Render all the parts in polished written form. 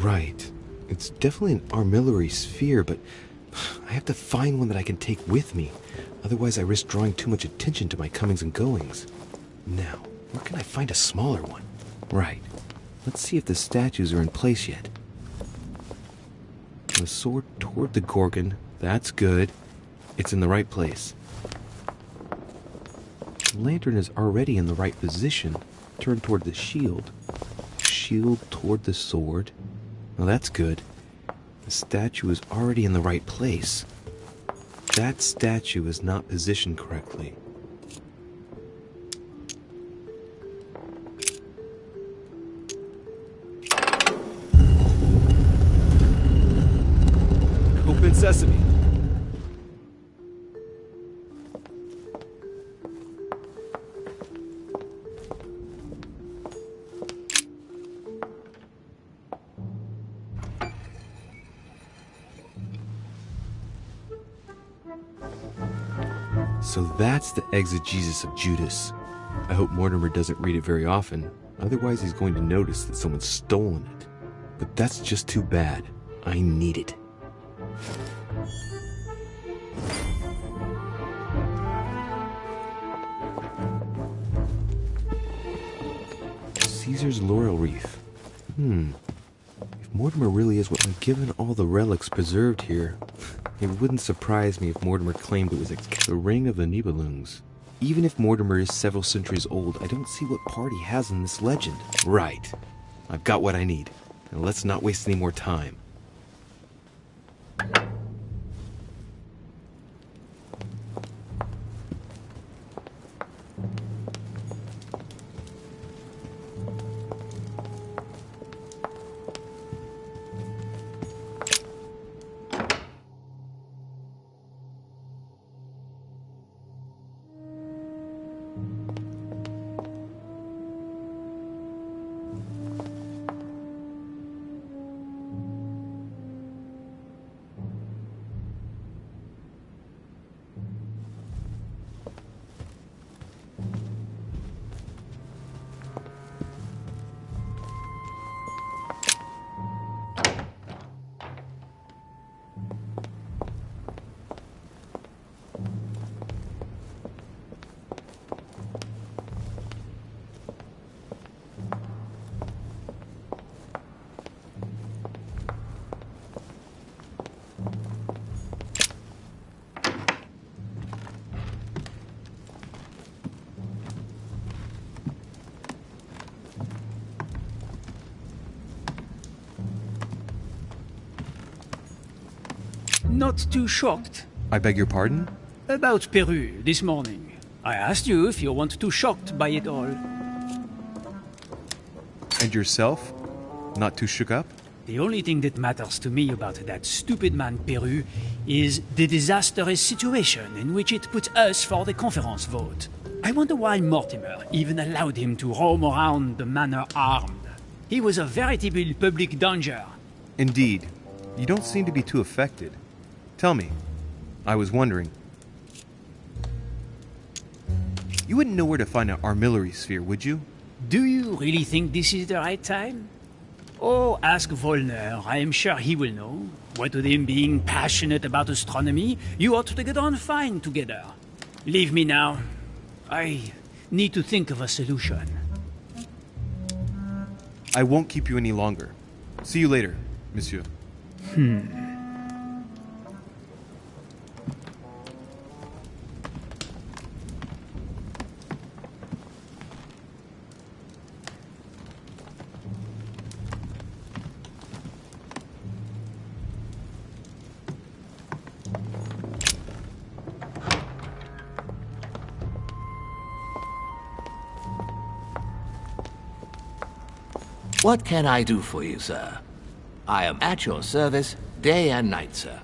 Right. It's definitely an armillary sphere, but I have to find one that I can take with me. Otherwise, I risk drawing too much attention to my comings and goings. Now, where can I find a smaller one? Right. Let's see if the statues are in place yet. The sword toward the Gorgon. That's good. It's in the right place. The lantern is already in the right position. Turned toward the shield. Shield toward the sword. Well, that's good. The statue is already in the right place. That statue is not positioned correctly. Open sesame. So that's the exegesis of Judas. I hope Mortimer doesn't read it very often, otherwise he's going to notice that someone's stolen it. But that's just too bad. I need it. Caesar's laurel wreath. If Mortimer really is given all the relics preserved here, it wouldn't surprise me if Mortimer claimed it was the ring of the Nibelungs. Even if Mortimer is several centuries old, I don't see what part he has in this legend. Right. I've got what I need. Now let's not waste any more time. Not too shocked. I beg your pardon? About Peru this morning. I asked you if you weren't too shocked by it all. And yourself? Not too shook up? The only thing that matters to me about that stupid man Peru is the disastrous situation in which it put us for the conference vote. I wonder why Mortimer even allowed him to roam around the manor armed. He was a veritable public danger. Indeed. You don't seem to be too affected. Tell me. I was wondering. You wouldn't know where to find an armillary sphere, would you? Do you really think this is the right time? Oh, ask Volner. I am sure he will know. What with him being passionate about astronomy, you ought to get on fine together. Leave me now. I need to think of a solution. I won't keep you any longer. See you later, monsieur. What can I do for you, sir? I am at your service day and night, sir.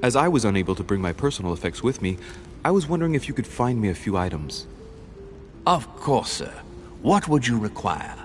As I was unable to bring my personal effects with me, I was wondering if you could find me a few items. Of course, sir. What would you require?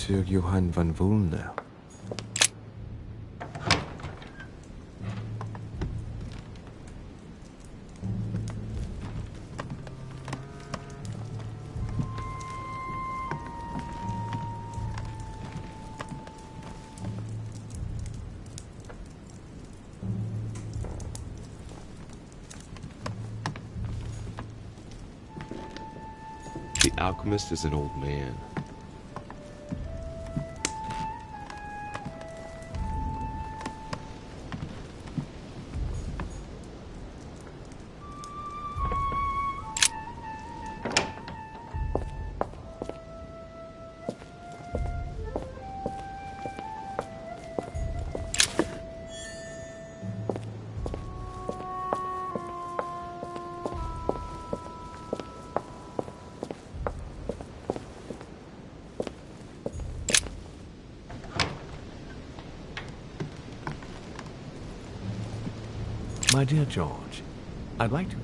Sir Johann von Volner. The alchemist is an old man. My dear George, I'd like to...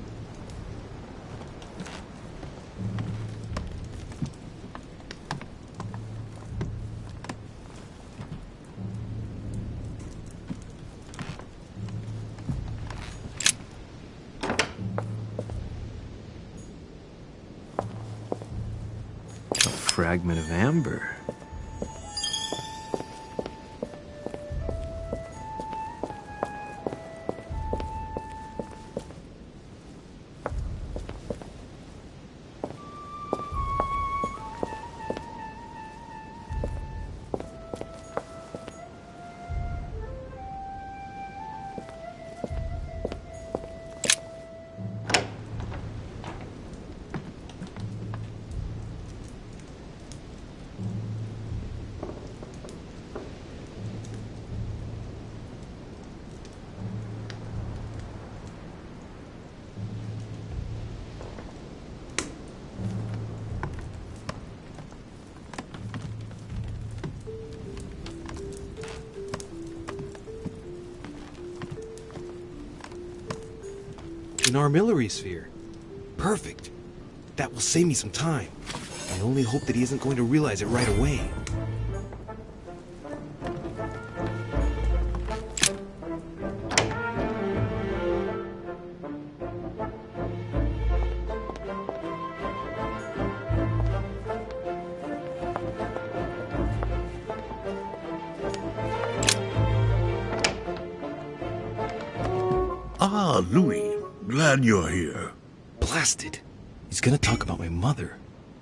A fragment of amber. An armillary sphere. Perfect. That will save me some time. I only hope that he isn't going to realize it right away. Ah, Louis. Glad you're here. Blasted. He's gonna talk about my mother.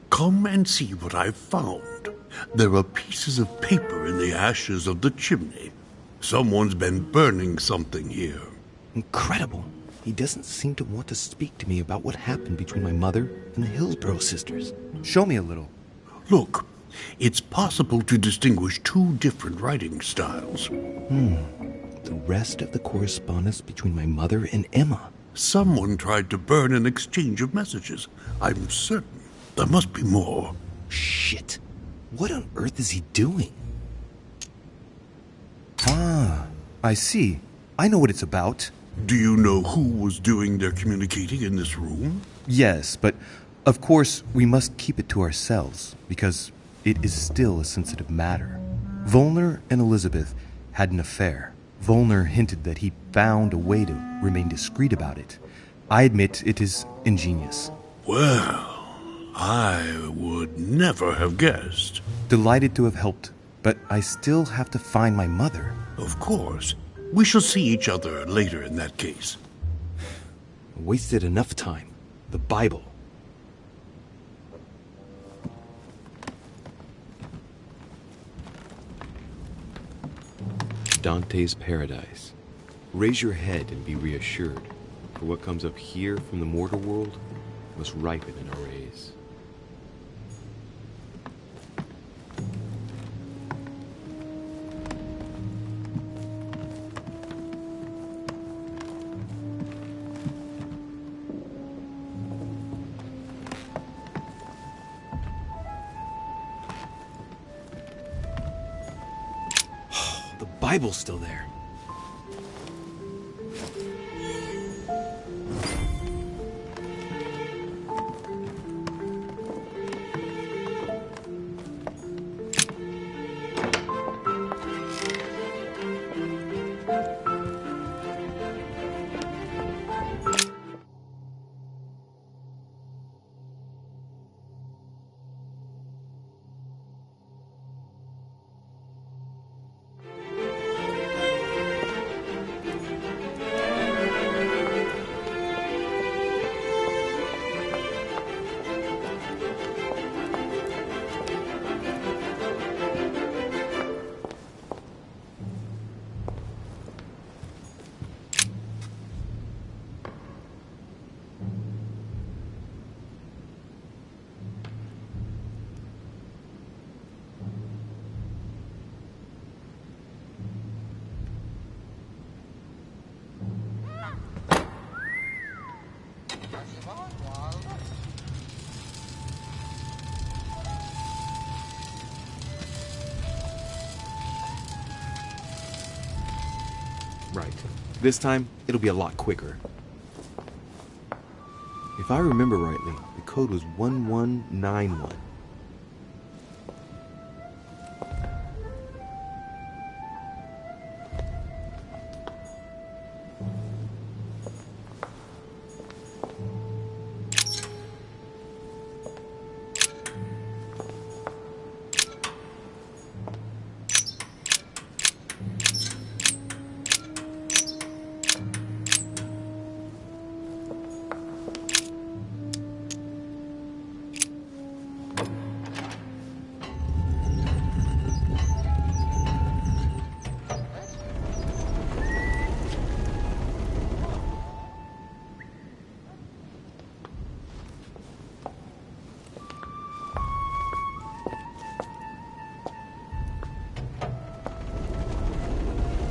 Come and see what I've found. There are pieces of paper in the ashes of the chimney. Someone's been burning something here. Incredible. He doesn't seem to want to speak to me about what happened between my mother and the Hillsborough sisters. Show me a little. Look, it's possible to distinguish two different writing styles. The rest of the correspondence between my mother and Emma. Someone tried to burn an exchange of messages. I'm certain there must be more. Shit. What on earth is he doing? Ah, I see. I know what it's about. Do you know who was doing their communicating in this room? Yes, but of course we must keep it to ourselves because it is still a sensitive matter. Volner and Elizabeth had an affair. Volner hinted that he found a way to remain discreet about it. I admit it is ingenious. Well, I would never have guessed. Delighted to have helped, but I still have to find my mother. Of course. We shall see each other later in that case. I wasted enough time. The Bible. Dante's Paradise. Raise your head and be reassured, for what comes up here from the mortar world must ripen in our rays. The Bible's still there. Right. This time, it'll be a lot quicker. If I remember rightly, the code was 1191.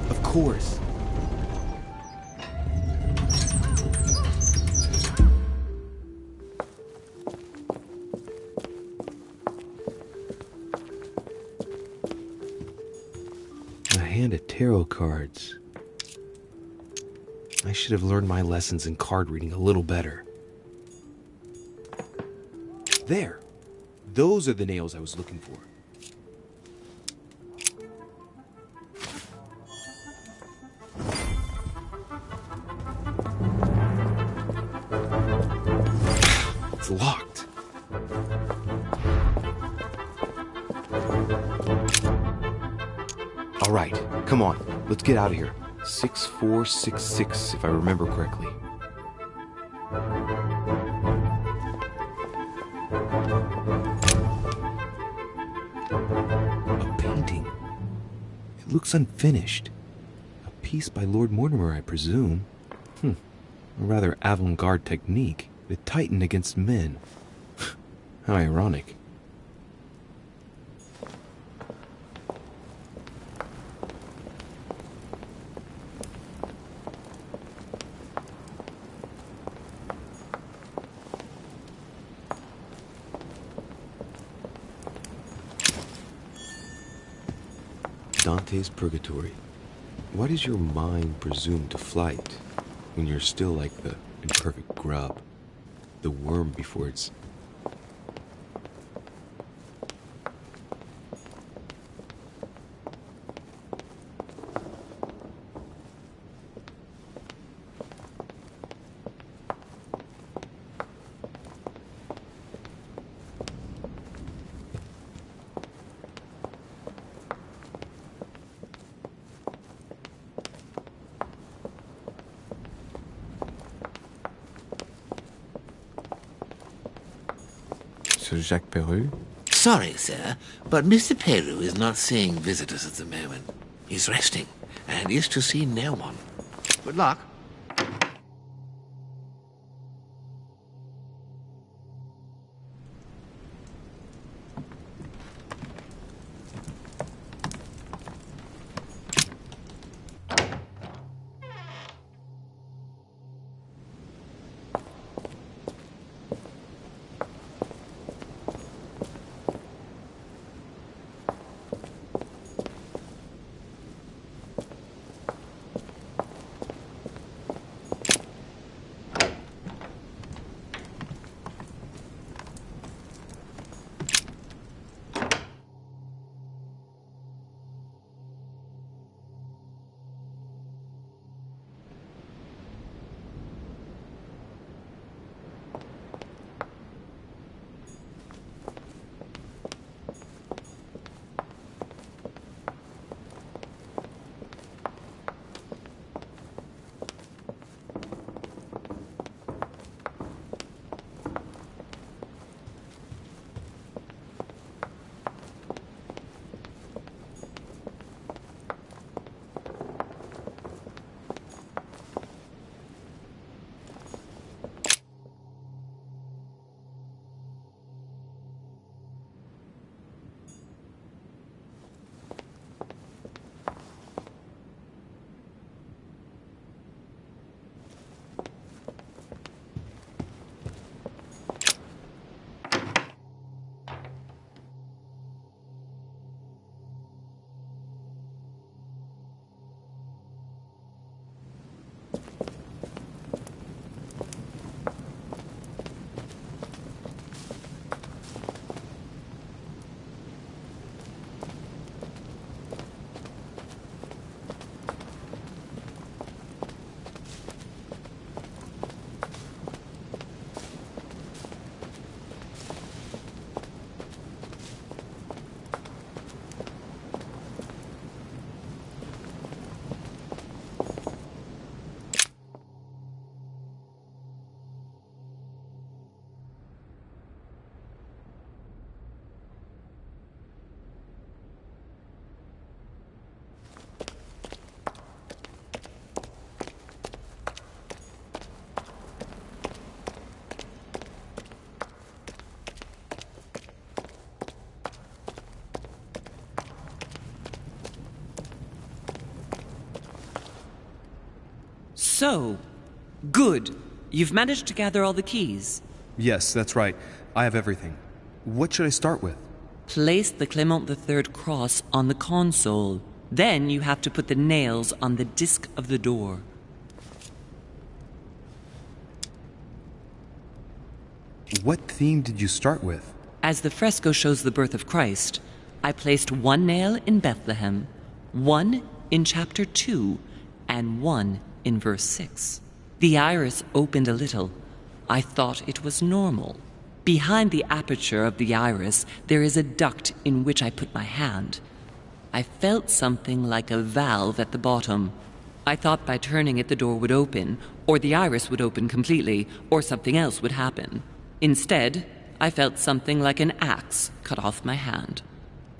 Of course. A hand of tarot cards. I should have learned my lessons in card reading a little better. There. Those are the nails I was looking for. It's locked. All right, come on. Let's get out of here. 6466, if I remember correctly. A painting. It looks unfinished. A piece by Lord Mortimer, I presume. A rather avant-garde technique. The Titan against men. How ironic. Dante's Purgatory. Why does your mind presume to flight when you're still like the imperfect grub? The worm before it's... Sir Jacques Peru? Sorry, sir, but Mr. Peru is not seeing visitors at the moment. He's resting and is to see no one. Good luck. So, good. You've managed to gather all the keys. Yes, that's right. I have everything. What should I start with? Place the Clement III cross on the console. Then you have to put the nails on the disc of the door. What theme did you start with? As the fresco shows the birth of Christ, I placed one nail in Bethlehem, one in chapter 2, and one in verse 6. The iris opened a little. I thought it was normal. Behind the aperture of the iris, there is a duct in which I put my hand. I felt something like a valve at the bottom. I thought by turning it the door would open, or the iris would open completely, or something else would happen. Instead, I felt something like an axe cut off my hand.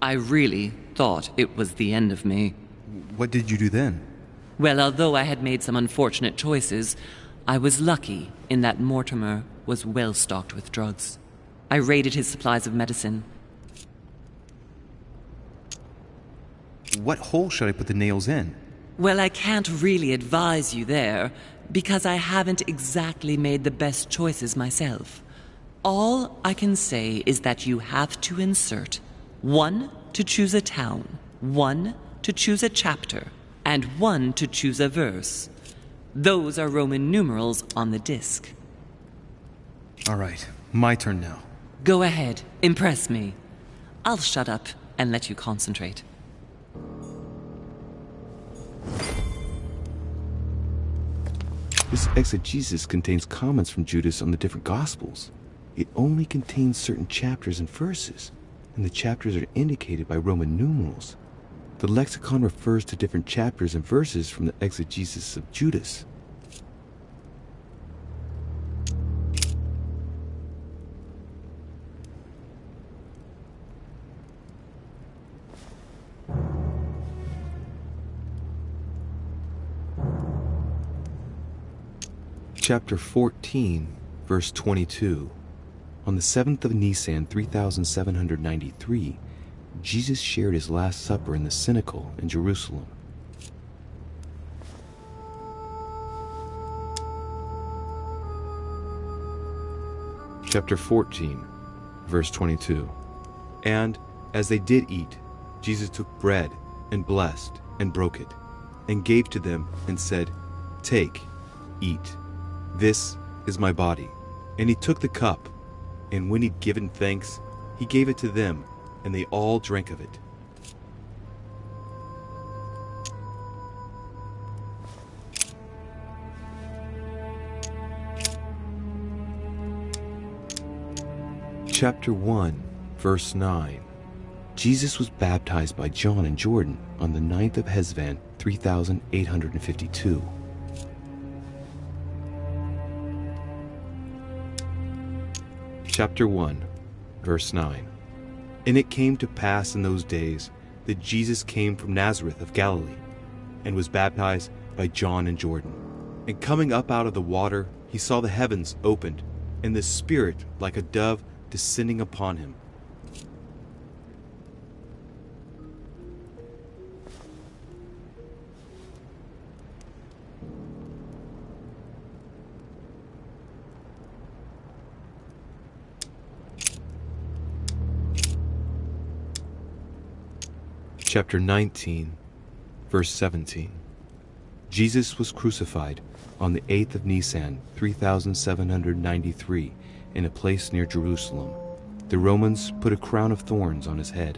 I really thought it was the end of me. What did you do then? Well, although I had made some unfortunate choices, I was lucky in that Mortimer was well stocked with drugs. I raided his supplies of medicine. What hole should I put the nails in? Well, I can't really advise you there, because I haven't exactly made the best choices myself. All I can say is that you have to insert 1 to choose a town, 1 to choose a chapter, and 1 to choose a verse. Those are Roman numerals on the disc. All right, my turn now. Go ahead, impress me. I'll shut up and let you concentrate. This exegesis contains comments from Judas on the different Gospels. It only contains certain chapters and verses, and the chapters are indicated by Roman numerals. The lexicon refers to different chapters and verses from the exegesis of Judas. Chapter 14, verse 22. On the 7th of Nisan, 3793, Jesus shared his Last Supper in the Cenacle in Jerusalem. Chapter 14, verse 22. And as they did eat, Jesus took bread and blessed and broke it, and gave to them and said, "Take, eat. This is my body." And he took the cup, and when he'd given thanks, he gave it to them, and they all drank of it. Chapter 1, verse 9. Jesus was baptized by John in Jordan on the 9th of Hesvan, 3852. Chapter 1, verse 9. And it came to pass in those days that Jesus came from Nazareth of Galilee, and was baptized by John in Jordan. And coming up out of the water, he saw the heavens opened, and the Spirit like a dove descending upon him. Chapter 19, verse 17. Jesus was crucified on the 8th of Nisan, 3793, in a place near Jerusalem. The Romans put a crown of thorns on his head.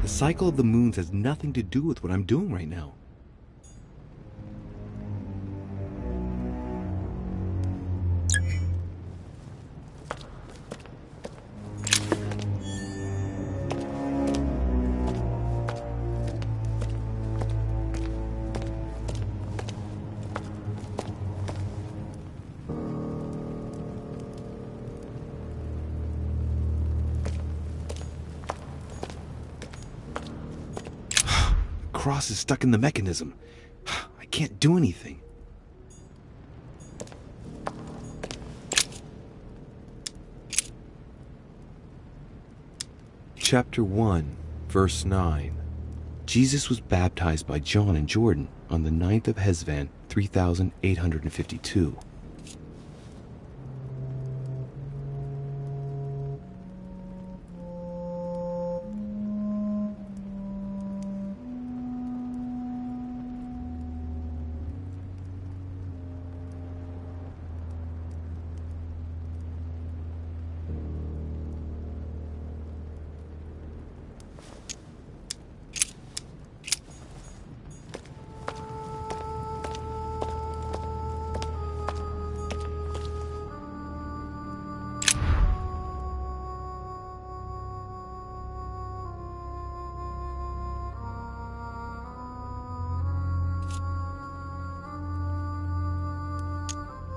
The cycle of the moons has nothing to do with what I'm doing right now. cross is stuck in the mechanism. I can't do anything. Chapter 1, verse 9. Jesus was baptized by John in Jordan on the 9th of Hesvan, 3852.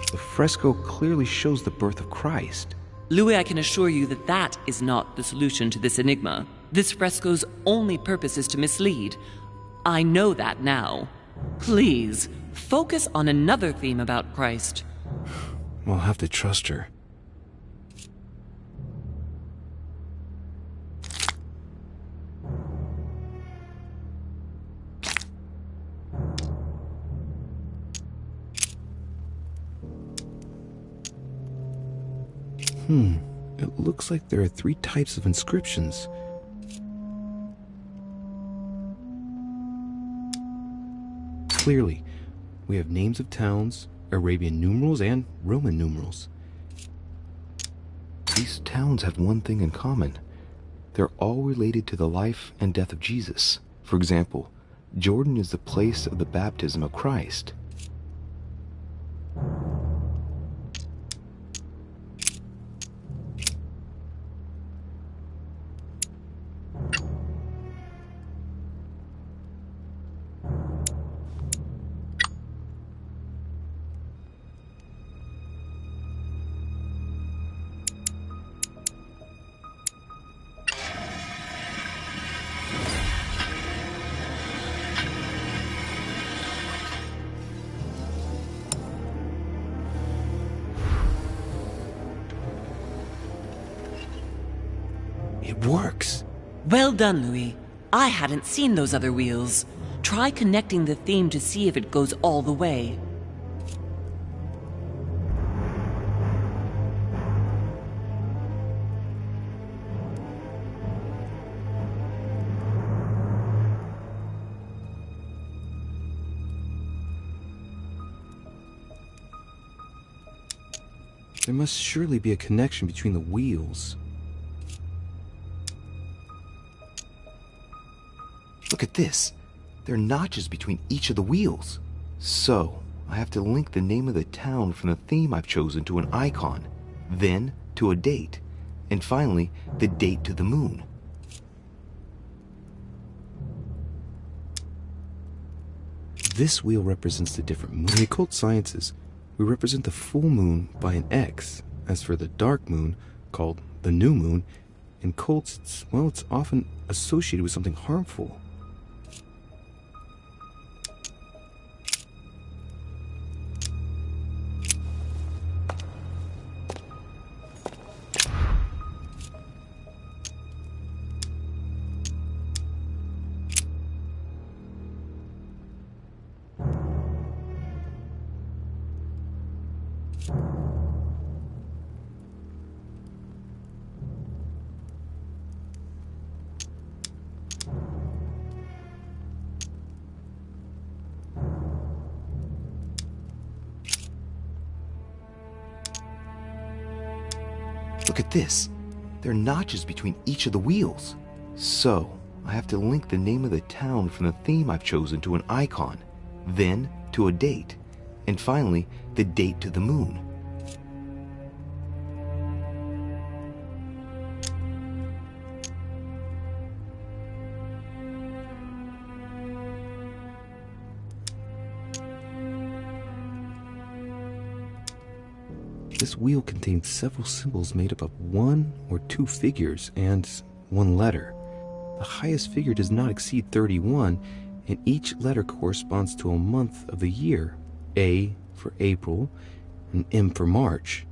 The fresco clearly shows the birth of Christ. Louis, I can assure you that that is not the solution to this enigma. This fresco's only purpose is to mislead. I know that now. Please, focus on another theme about Christ. We'll have to trust her. It looks like there are 3 types of inscriptions. Clearly, we have names of towns, Arabian numerals, and Roman numerals. These towns have one thing in common. They're all related to the life and death of Jesus. For example, Jordan is the place of the baptism of Christ. It works. Well done, Louis. I hadn't seen those other wheels. Try connecting the theme to see if it goes all the way. There must surely be a connection between the wheels. Look at this. There are notches between each of the wheels. So, I have to link the name of the town from the theme I've chosen to an icon, then to a date, and finally, the date to the moon. This wheel represents the different moons. In the occult sciences, we represent the full moon by an X. As for the dark moon, called the new moon, in cults, it's often associated with something harmful. Look at this. There are notches between each of the wheels. So, I have to link the name of the town from the theme I've chosen to an icon, then to a date, and finally, the date to the moon. This wheel contains several symbols made up of 1 or 2 figures and 1 letter. The highest figure does not exceed 31, and each letter corresponds to a month of the year. A for April, and M for March.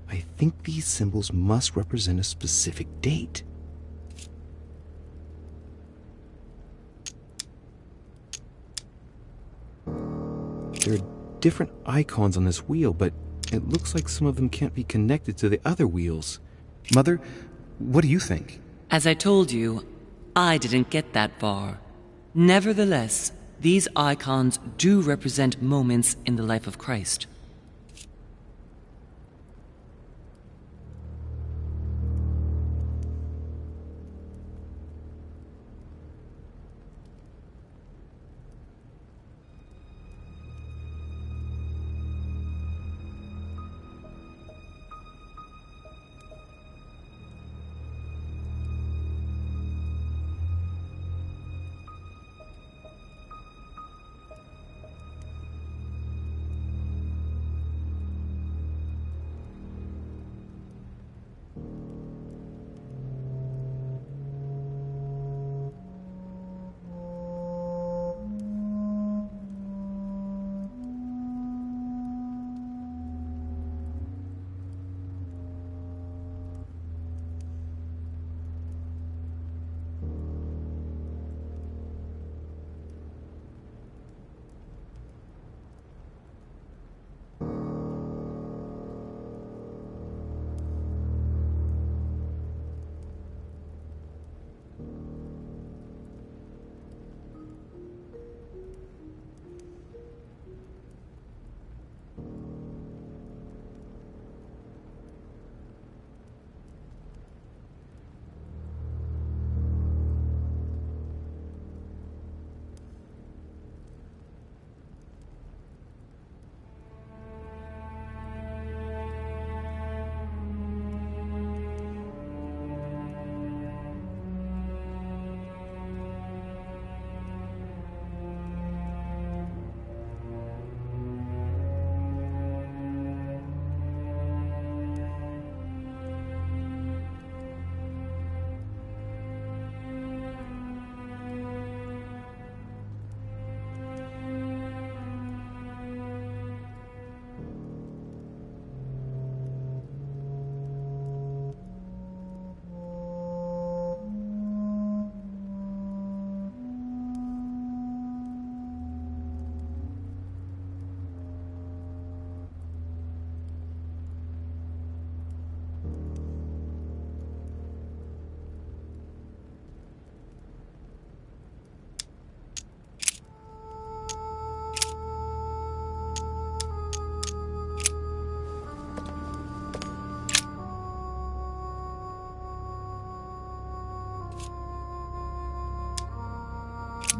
I think these symbols must represent a specific date. There are different icons on this wheel, but it looks like some of them can't be connected to the other wheels. Mother, what do you think? As I told you, I didn't get that far. Nevertheless, these icons do represent moments in the life of Christ.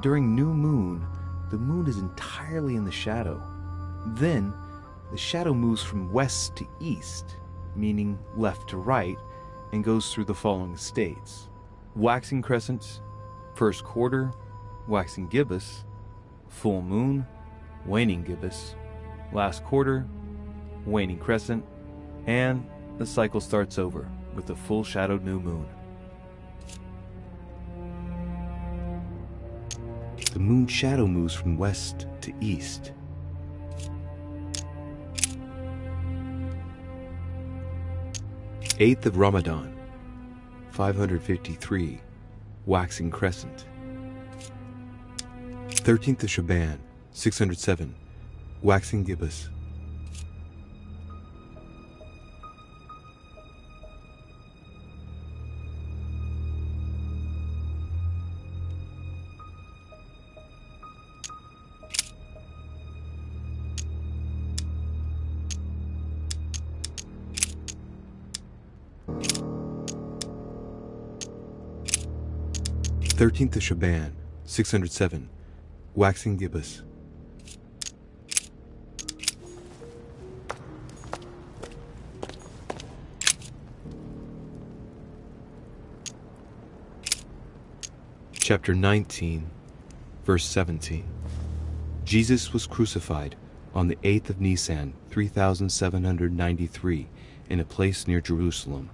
During new moon, the moon is entirely in the shadow. Then, the shadow moves from west to east, meaning left to right, and goes through the following states: waxing crescent, first quarter, waxing gibbous, full moon, waning gibbous, last quarter, waning crescent, and the cycle starts over with the full shadowed new moon. The moon shadow moves from west to east. Eighth of Ramadan, 553, waxing crescent. 13th of Shaban, 607, waxing gibbous. Thirteenth of Shaban, 607, waxing gibbous. Chapter 19, verse 17. Jesus was crucified on the 8th of Nisan, 3793, in a place near Jerusalem.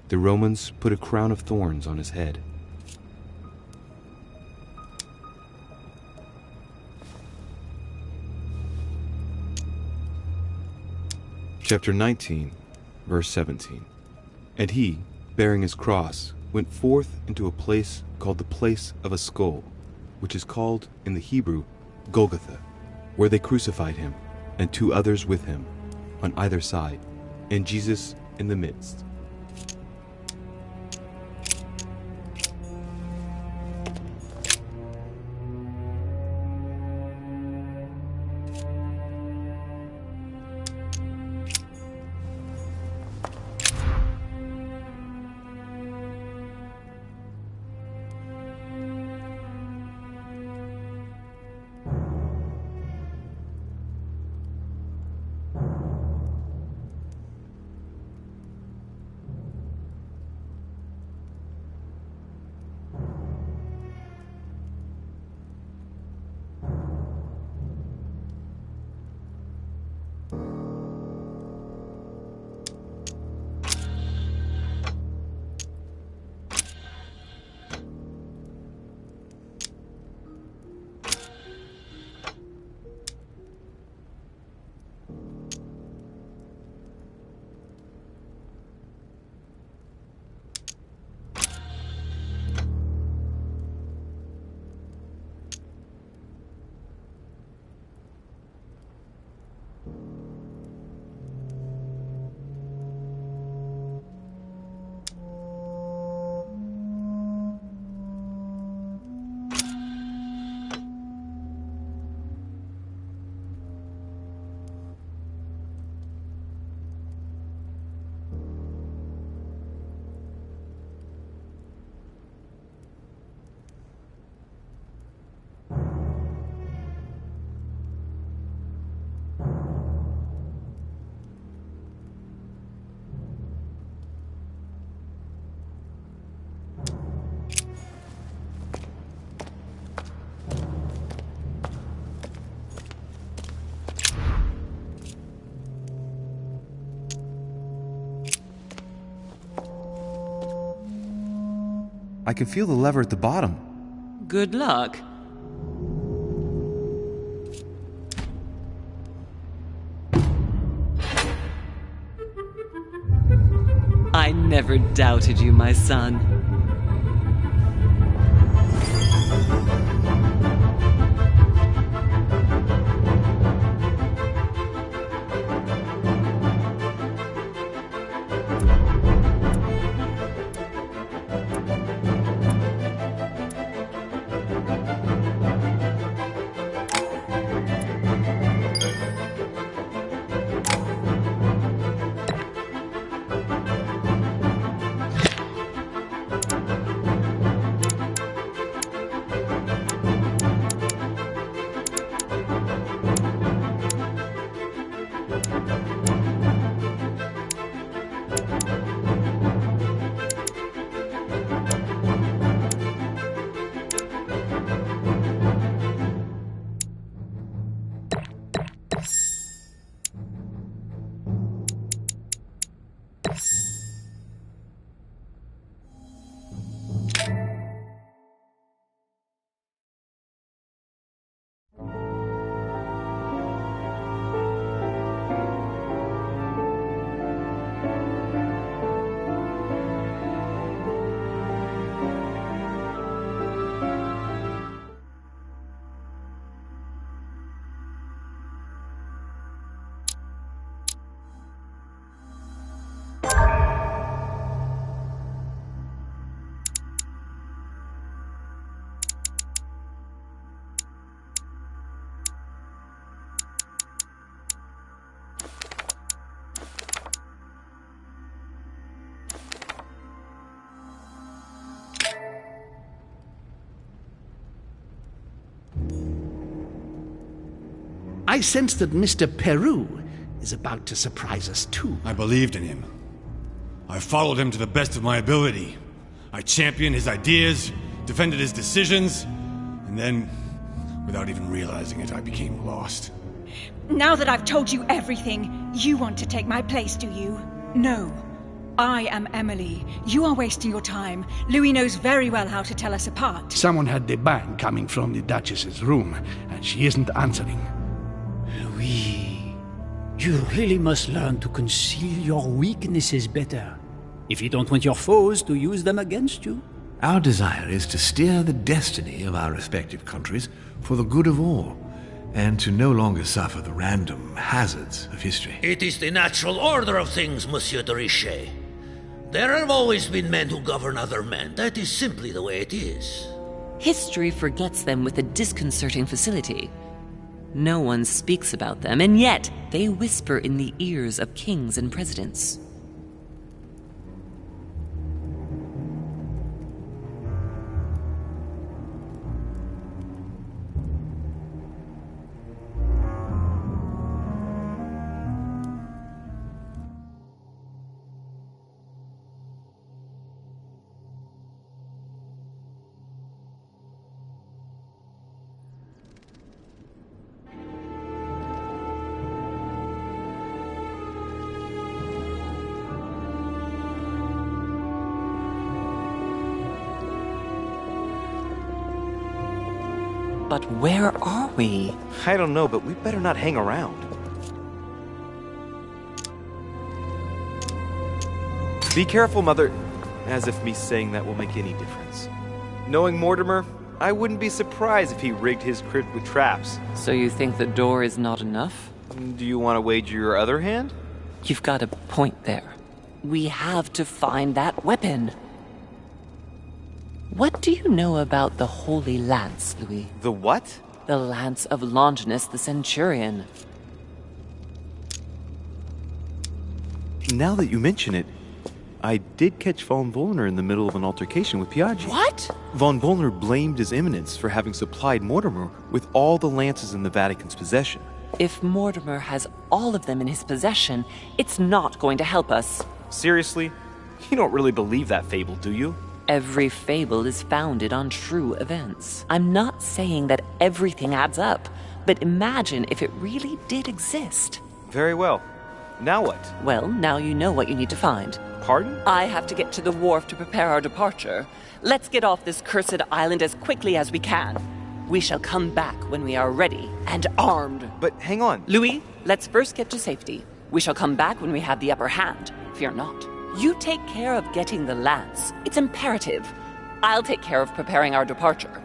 The Romans put a crown of thorns on his head. Chapter 19, verse 17. And he, bearing his cross, went forth into a place called the place of a skull, which is called in the Hebrew Golgotha, where they crucified him, and 2 others with him, on either side, and Jesus in the midst. I can feel the lever at the bottom. Good luck. I never doubted you, my son. I sense that Mr. Peru is about to surprise us too. I believed in him. I followed him to the best of my ability. I championed his ideas, defended his decisions, and then, without even realizing it, I became lost. Now that I've told you everything, you want to take my place, do you? No. I am Emily. You are wasting your time. Louis knows very well how to tell us apart. Someone had the bang coming from the Duchess's room, and she isn't answering. Louis, You really must learn to conceal your weaknesses better, if you don't want your foes to use them against you. Our desire is to steer the destiny of our respective countries for the good of all, and to no longer suffer the random hazards of history. It is the natural order of things, Monsieur de Richet. There have always been men who govern other men. That is simply the way it is. History forgets them with a disconcerting facility. No one speaks about them, and yet they whisper in the ears of kings and presidents. But where are we? I don't know, but we better not hang around. Be careful, Mother. As if me saying that will make any difference. Knowing Mortimer, I wouldn't be surprised if he rigged his crypt with traps. So you think the door is not enough? Do you want to wager your other hand? You've got a point there. We have to find that weapon. What do you know about the Holy Lance, Louis? The what? The Lance of Longinus the Centurion. Now that you mention it, I did catch Von Bollner in the middle of an altercation with Piaggi. What? Von Bollner blamed His Eminence for having supplied Mortimer with all the lances in the Vatican's possession. If Mortimer has all of them in his possession, it's not going to help us. Seriously? You don't really believe that fable, do you? Every fable is founded on true events. I'm not saying that everything adds up, but imagine if it really did exist. Very well. Now what? Well, now you know what you need to find. Pardon? I have to get to the wharf to prepare our departure. Let's get off this cursed island as quickly as we can. We shall come back when we are ready and armed. But hang on. Louis, let's first get to safety. We shall come back when we have the upper hand. Fear not. You take care of getting the lance. It's imperative. I'll take care of preparing our departure.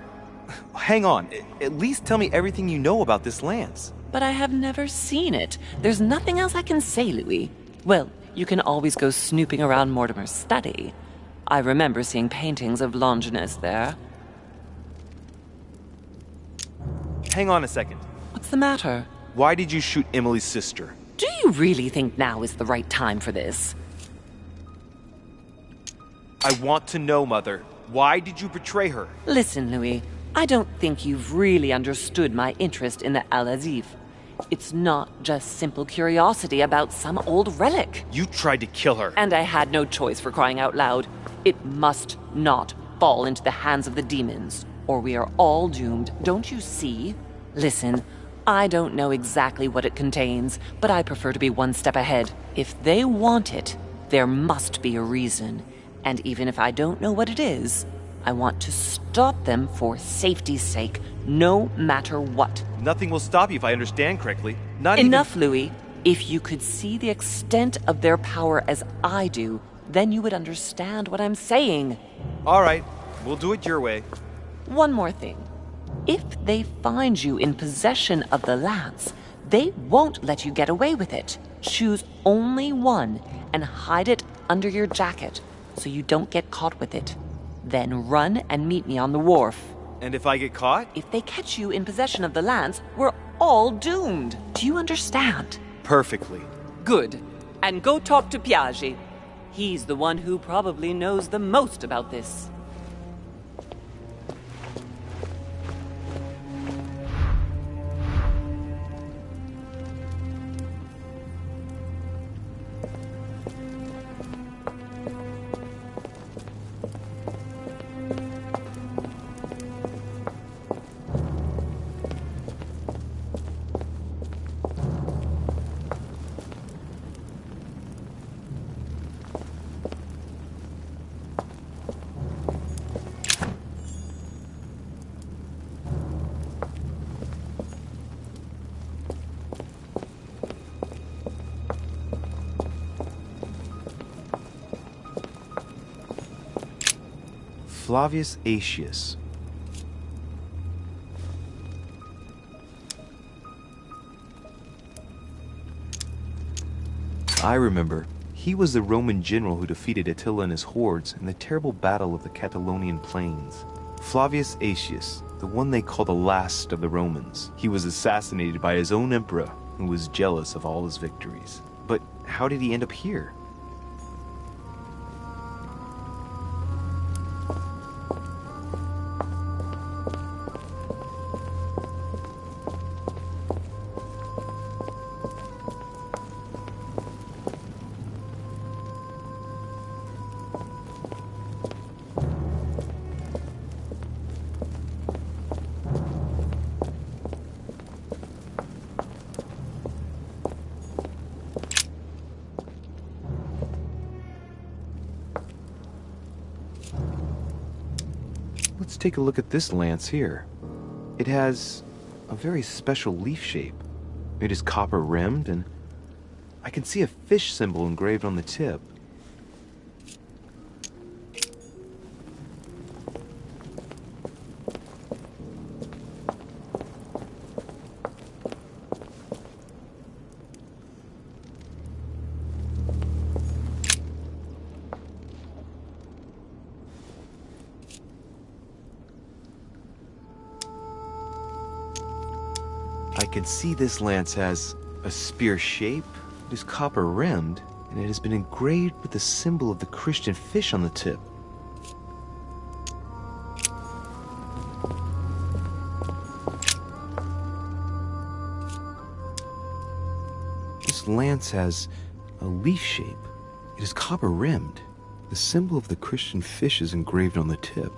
Hang on. At least tell me everything you know about this lance. But I have never seen it. There's nothing else I can say, Louis. Well, you can always go snooping around Mortimer's study. I remember seeing paintings of Longinus there. Hang on a second. What's the matter? Why did you shoot Emily's sister? Do you really think now is the right time for this? I want to know, Mother. Why did you betray her? Listen, Louis. I don't think you've really understood my interest in the Al-Azif. It's not just simple curiosity about some old relic. You tried to kill her. And I had no choice, for crying out loud. It must not fall into the hands of the demons, or we are all doomed. Don't you see? Listen, I don't know exactly what it contains, but I prefer to be one step ahead. If they want it, there must be a reason. And even if I don't know what it is, I want to stop them for safety's sake, no matter what. Nothing will stop you if I understand correctly. Not Enough, Louis. If you could see the extent of their power as I do, then you would understand what I'm saying. All right, we'll do it your way. One more thing. If they find you in possession of the lance, they won't let you get away with it. Choose only one and hide it under your jacket so you don't get caught with it. Then run and meet me on the wharf. And if I get caught? If they catch you in possession of the lance, we're all doomed. Do you understand? Perfectly. Good. And go talk to Piaggi. He's the one who probably knows the most about this. Flavius Aetius. I remember. He was the Roman general who defeated Attila and his hordes in the terrible battle of the Catalonian plains. Flavius Aetius, the one they call the last of the Romans. He was assassinated by his own emperor, who was jealous of all his victories. But how did he end up here? Let's take a look at this lance here. It has a very special leaf shape. It is copper rimmed, and I can see a fish symbol engraved on the tip. I can see this lance has a spear shape, it is copper rimmed, and it has been engraved with the symbol of the Christian fish on the tip. This lance has a leaf shape. It is copper rimmed. The symbol of the Christian fish is engraved on the tip.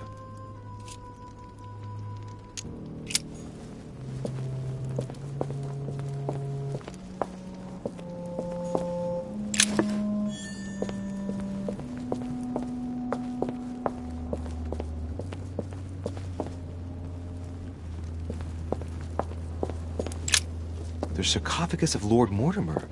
The sarcophagus of Lord Mortimer.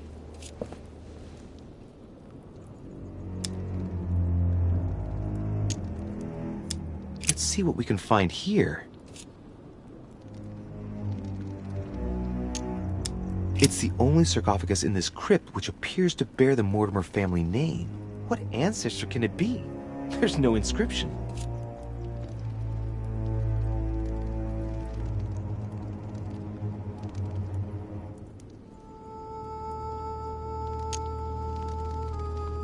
Let's see what we can find here. It's the only sarcophagus in this crypt which appears to bear the Mortimer family name. What ancestor can it be? There's no inscription.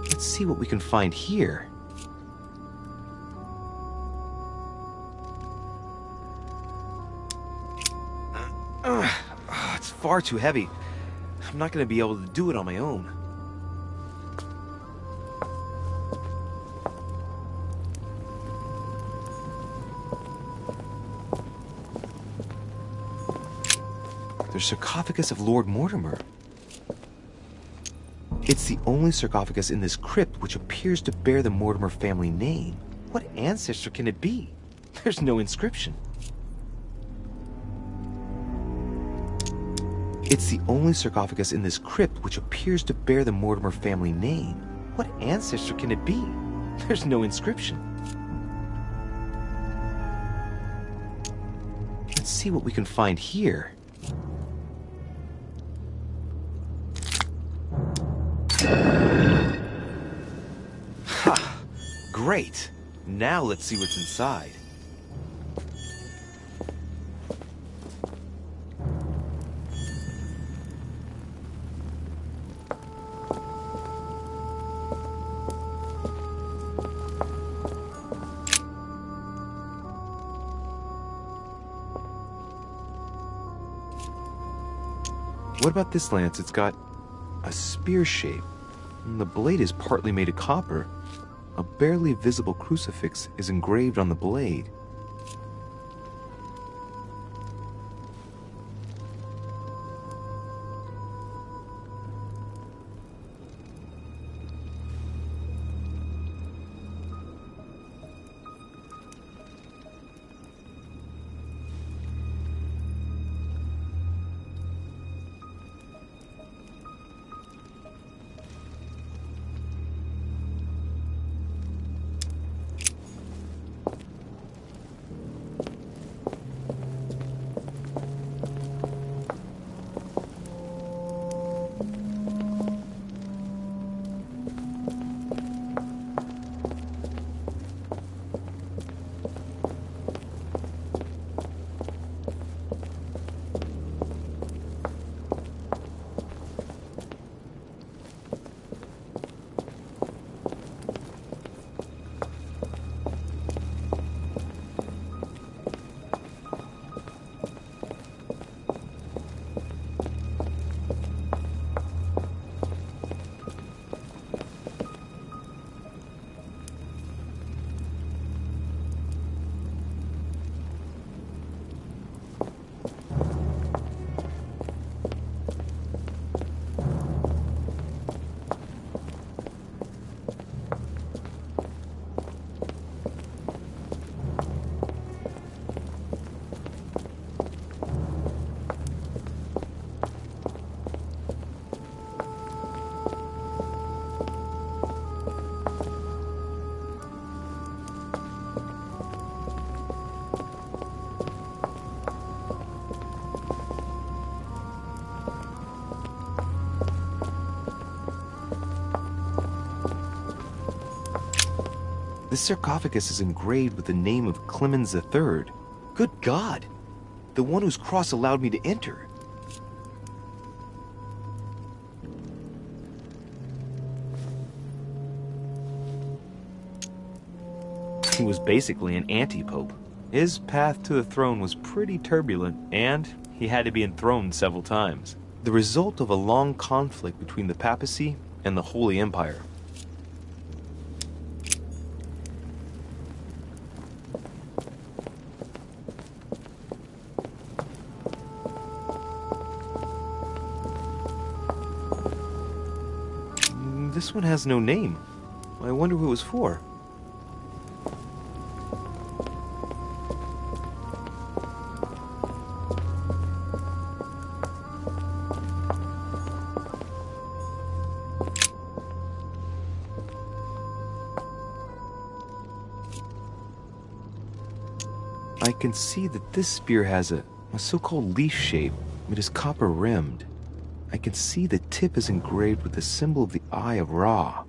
Let's see what we can find here. It's far too heavy. I'm not going to be able to do it on my own. The sarcophagus of Lord Mortimer. It's the only sarcophagus in this crypt which appears to bear the Mortimer family name. What ancestor can it be? There's no inscription. It's the only sarcophagus in this crypt which appears to bear the Mortimer family name. What ancestor can it be? There's no inscription. Let's see what we can find here. Ha! Great! Now let's see what's inside. What about this lance? It's got a spear shape, and the blade is partly made of copper. A barely visible crucifix is engraved on the blade. This sarcophagus is engraved with the name of Clemens III. Good God! The one whose cross allowed me to enter. He was basically an anti-pope. His path to the throne was pretty turbulent, and he had to be enthroned several times. The result of a long conflict between the papacy and the Holy Empire. This one has no name. I wonder who it was for. I can see that this spear has a so-called leaf shape. It is copper rimmed. I can see the tip is engraved with the symbol of the Eye of Ra.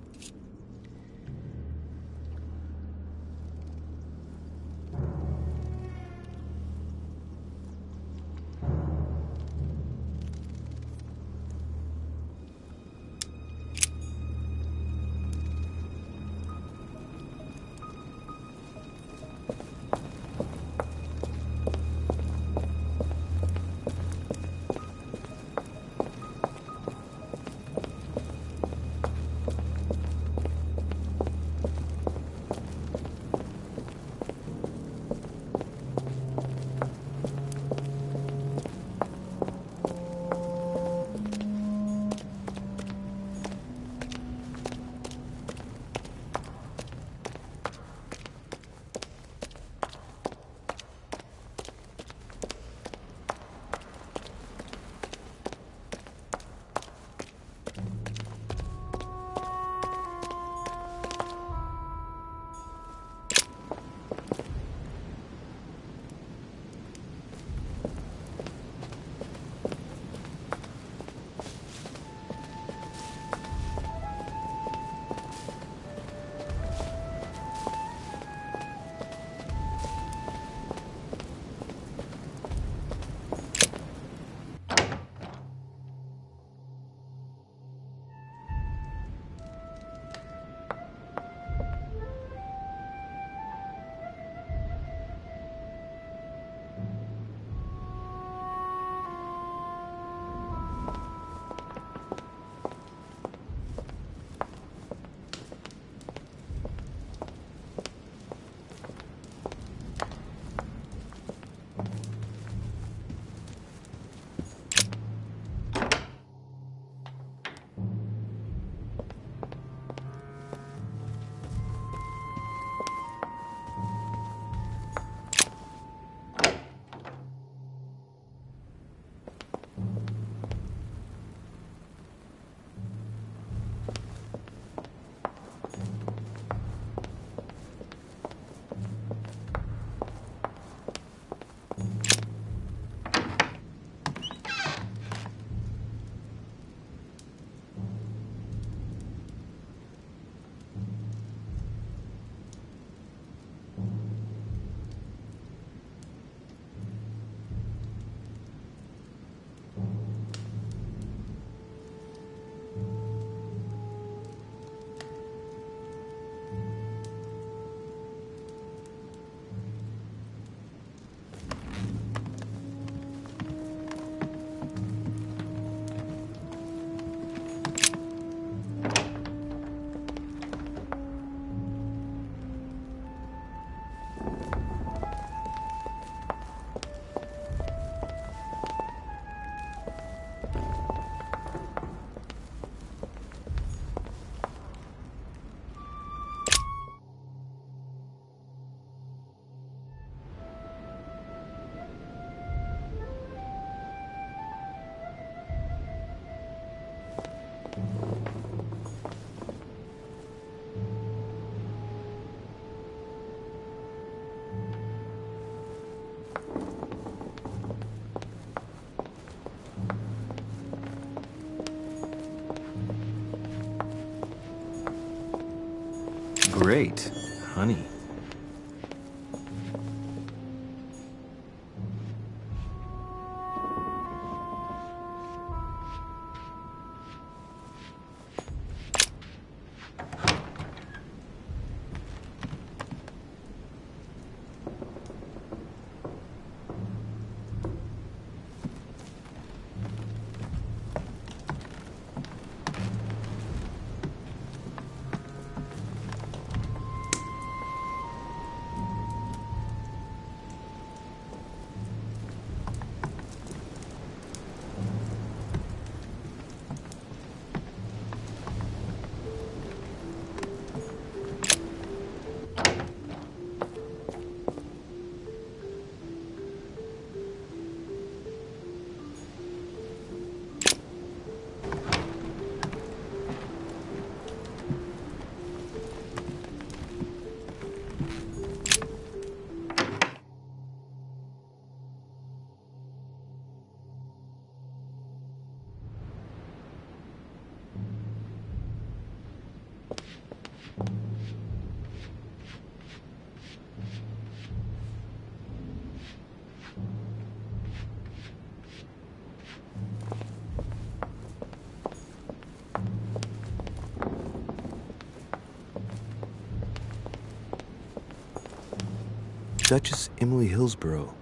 Great. honey. Duchess Emily Hillsborough.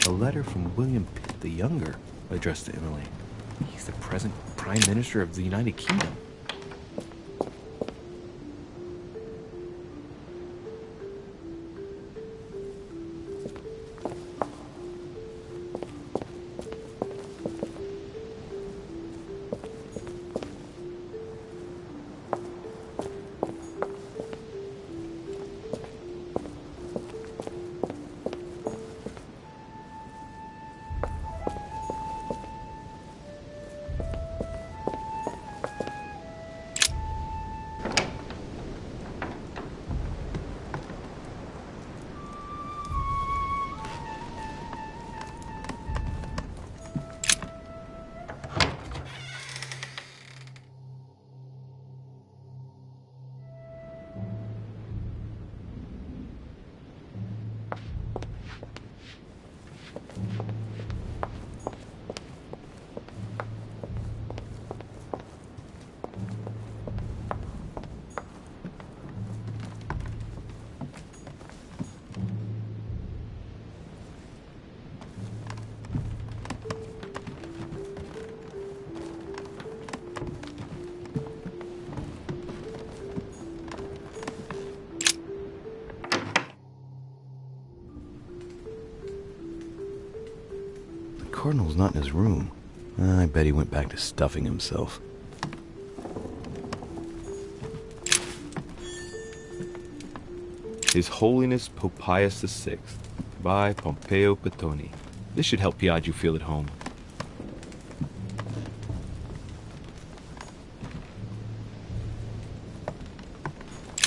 A letter from William Pitt the Younger, addressed to Emily. He's the present Prime Minister of the United Kingdom. The Cardinal's not in his room. I bet he went back to stuffing himself. His Holiness Pope Pius VI, by Pompeo Pittoni. This should help Piaggio feel at home.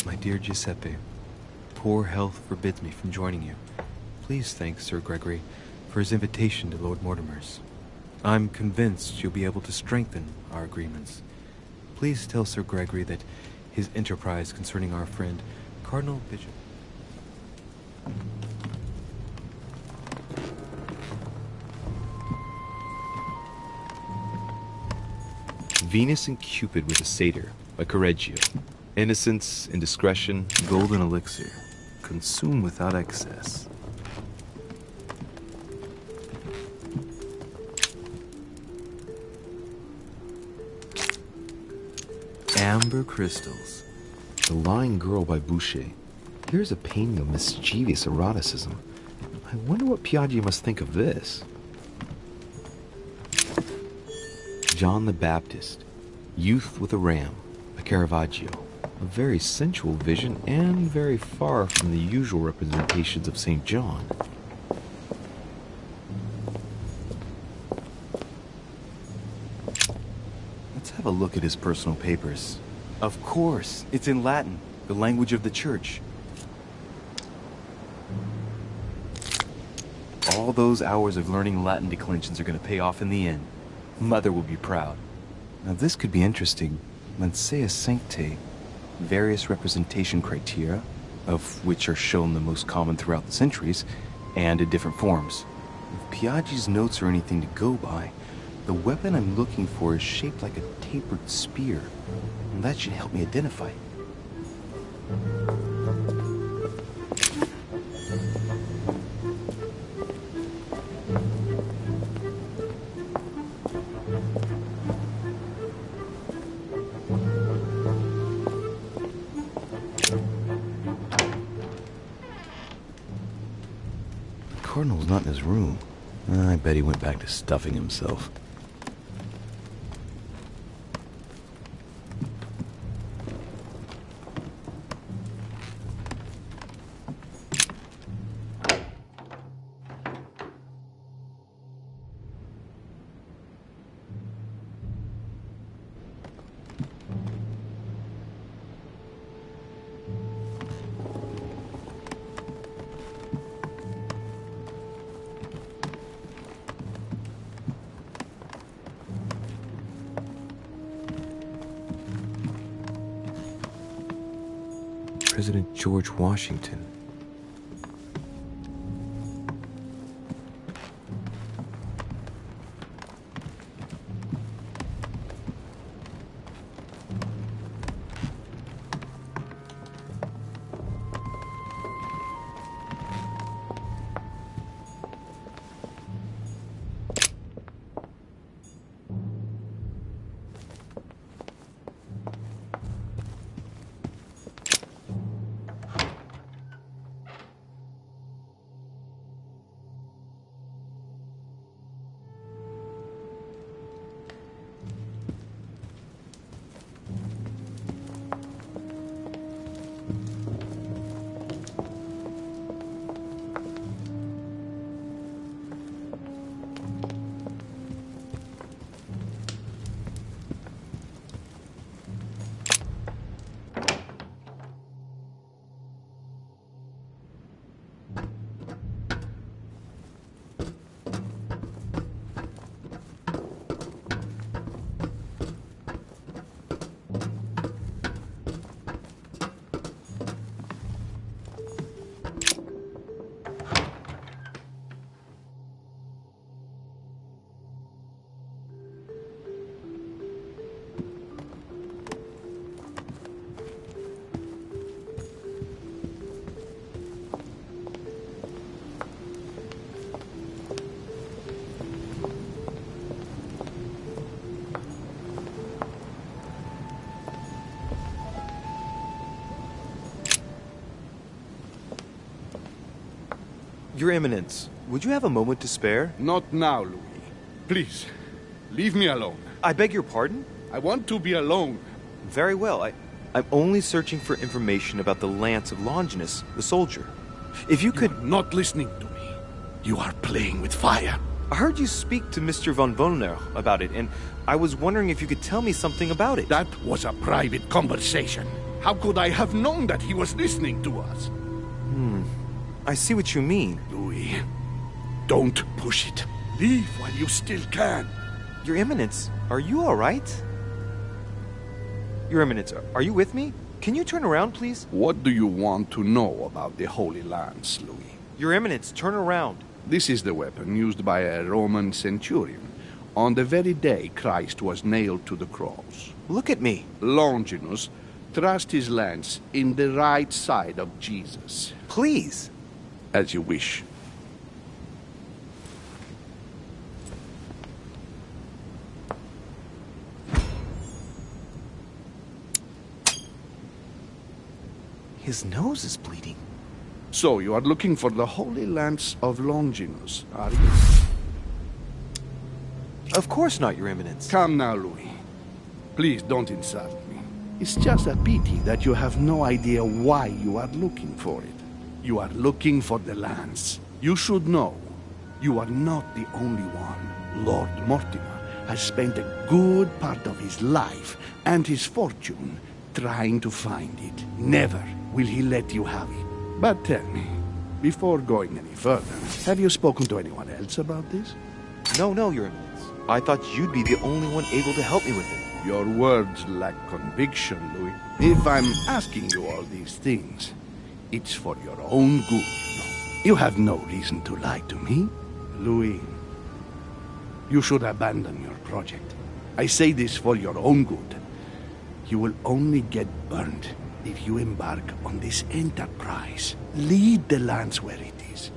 My dear Giuseppe, poor health forbids me from joining you. Please thank Sir Gregory for his invitation to Lord Mortimer's. I'm convinced you'll be able to strengthen our agreements. Please tell Sir Gregory that his enterprise concerning our friend, Cardinal Bishop... Venus and Cupid with a Satyr, by Correggio. Innocence, indiscretion, golden elixir. Consume without excess. Amber crystals. The Lying Girl by Boucher. Here's a painting of mischievous eroticism. I wonder what Piaggio must think of this. John the Baptist. Youth with a Ram, by Caravaggio. A very sensual vision and very far from the usual representations of St. John. Let's have a look at his personal papers. Of course, it's in Latin, the language of the Church. all those hours of learning Latin declensions are going to pay off in the end. Mother will be proud. Now this could be interesting. Lancea Sanctae, various representation criteria, of which are shown the most common throughout the centuries, and in different forms. If Piaggi's notes are anything to go by, the weapon I'm looking for is shaped like a tapered spear. And that should help me identify it. The Cardinal's not in his room. I bet he went back to stuffing himself. President George Washington. Your Eminence, would you have a moment to spare? Not now, Louis. Please, leave me alone. I beg your pardon? I want to be alone. Very well. I'm only searching for information about the lance of Longinus, the soldier. If you could... You're not listening to me. You are playing with fire. I heard you speak to Mr. von Wollner about it, and I was wondering if you could tell me something about it. That was a private conversation. How could I have known that he was listening to us? I see what you mean. Louis, don't push it. Leave while you still can. Your Eminence, are you all right? Your Eminence, are you with me? Can you turn around, please? What do you want to know about the Holy Lance, Louis? Your Eminence, turn around. This is the weapon used by a Roman centurion on the very day Christ was nailed to the cross. Look at me. Longinus thrust his lance in the right side of Jesus. Please. As you wish. His nose is bleeding. So you are looking for the Holy Lance of Longinus, are you? Of course not, Your Eminence. Come now, Louis. Please don't insult me. It's just a pity that you have no idea why you are looking for it. You are looking for the lance. You should know. You are not the only one. Lord Mortimer has spent a good part of his life and his fortune trying to find it. Never will he let you have it. But tell me, Before going any further, have you spoken to anyone else about this? No, Your Eminence. I thought you'd be the only one able to help me with it. Your words lack conviction, Louis. If I'm asking you all these things, it's for your own good. You have no reason to lie to me. Louis, you should abandon your project. I say this for your own good. You will only get burned if you embark on this enterprise. Lead the lands where it is.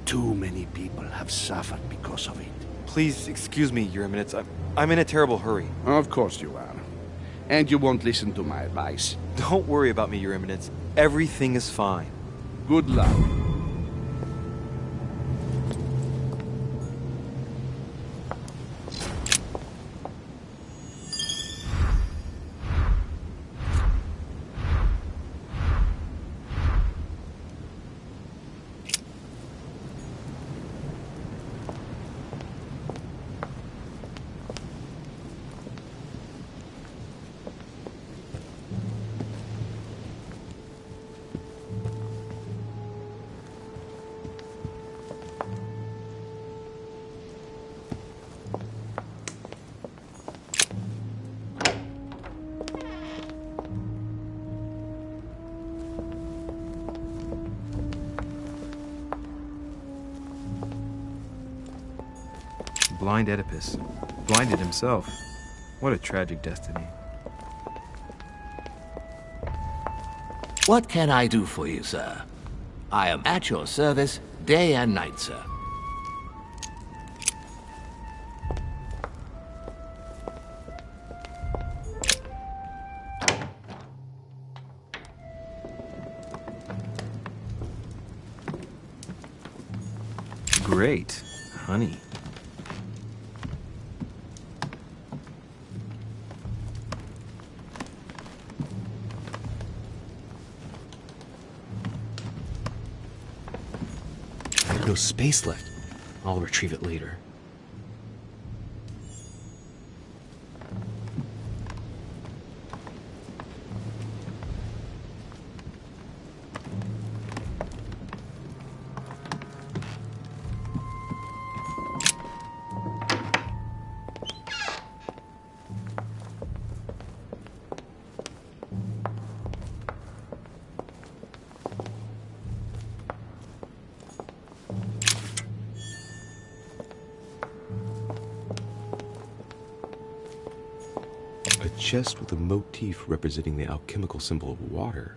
Too many people have suffered because of it. Please excuse me, Your Eminence. I'm in a terrible hurry. Of course you are. And you won't listen to my advice. Don't worry about me, Your Eminence. Everything is fine. Good luck. Blind Oedipus. Blinded himself. What a tragic destiny. What can I do for you, sir? I am at your service day and night, sir. Great. Honey. I have no space left. I'll retrieve it later. A chest with a motif representing the alchemical symbol of water.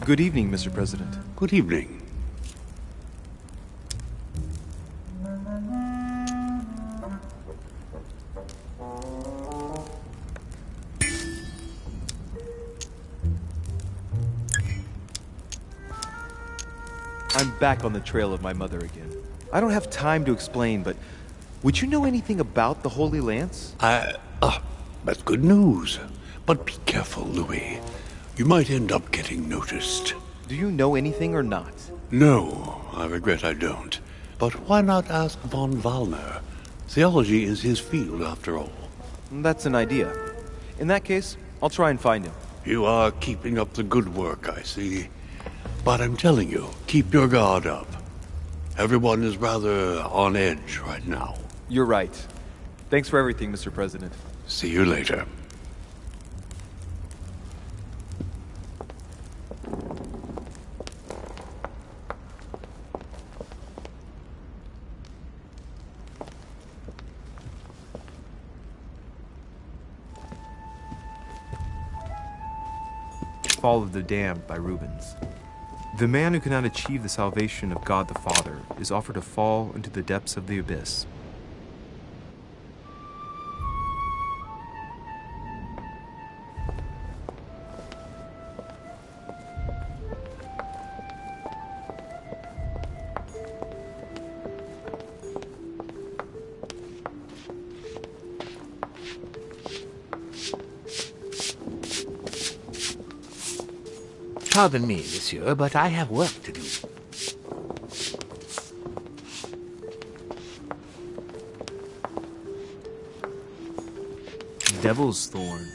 Good evening, Mr. President. Good evening. I'm back on the trail of my mother again. I don't have time to explain, but would you know anything about the Holy Lance? That's good news. But be careful, Louis. You might end up getting noticed. Do you know anything or not? No, I regret I don't. But why not ask von Wallner? Theology is his field, after all. That's an idea. In that case, I'll try and find him. You are keeping up the good work, I see. But I'm telling you, keep your guard up. Everyone is rather on edge right now. You're right. Thanks for everything, Mr. President. See you later. Fall of the Damned by Rubens. The man who cannot achieve the salvation of God the Father is offered to fall into the depths of the abyss. Pardon me, monsieur, but I have work to do. Devil's Thorn.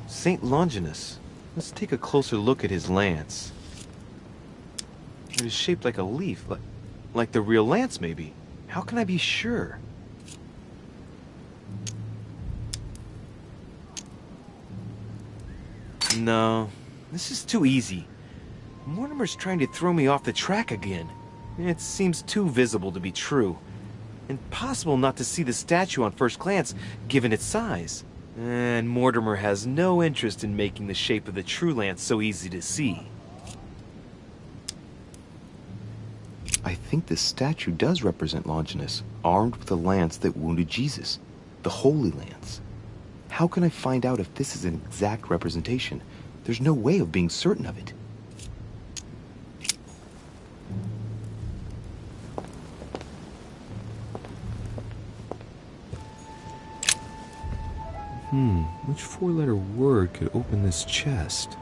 St. Longinus. Let's take a closer look at his lance. It is shaped like a leaf, like the real lance, maybe. How can I be sure? No, this is too easy. Mortimer's trying to throw me off the track again. It seems too visible to be true. Impossible not to see the statue on first glance, given its size. And Mortimer has no interest in making the shape of the true lance so easy to see. I think this statue does represent Longinus, armed with a lance that wounded Jesus, the Holy Lance. How can I find out if this is an exact representation? There's no way of being certain of it. Which four-letter word could open this chest?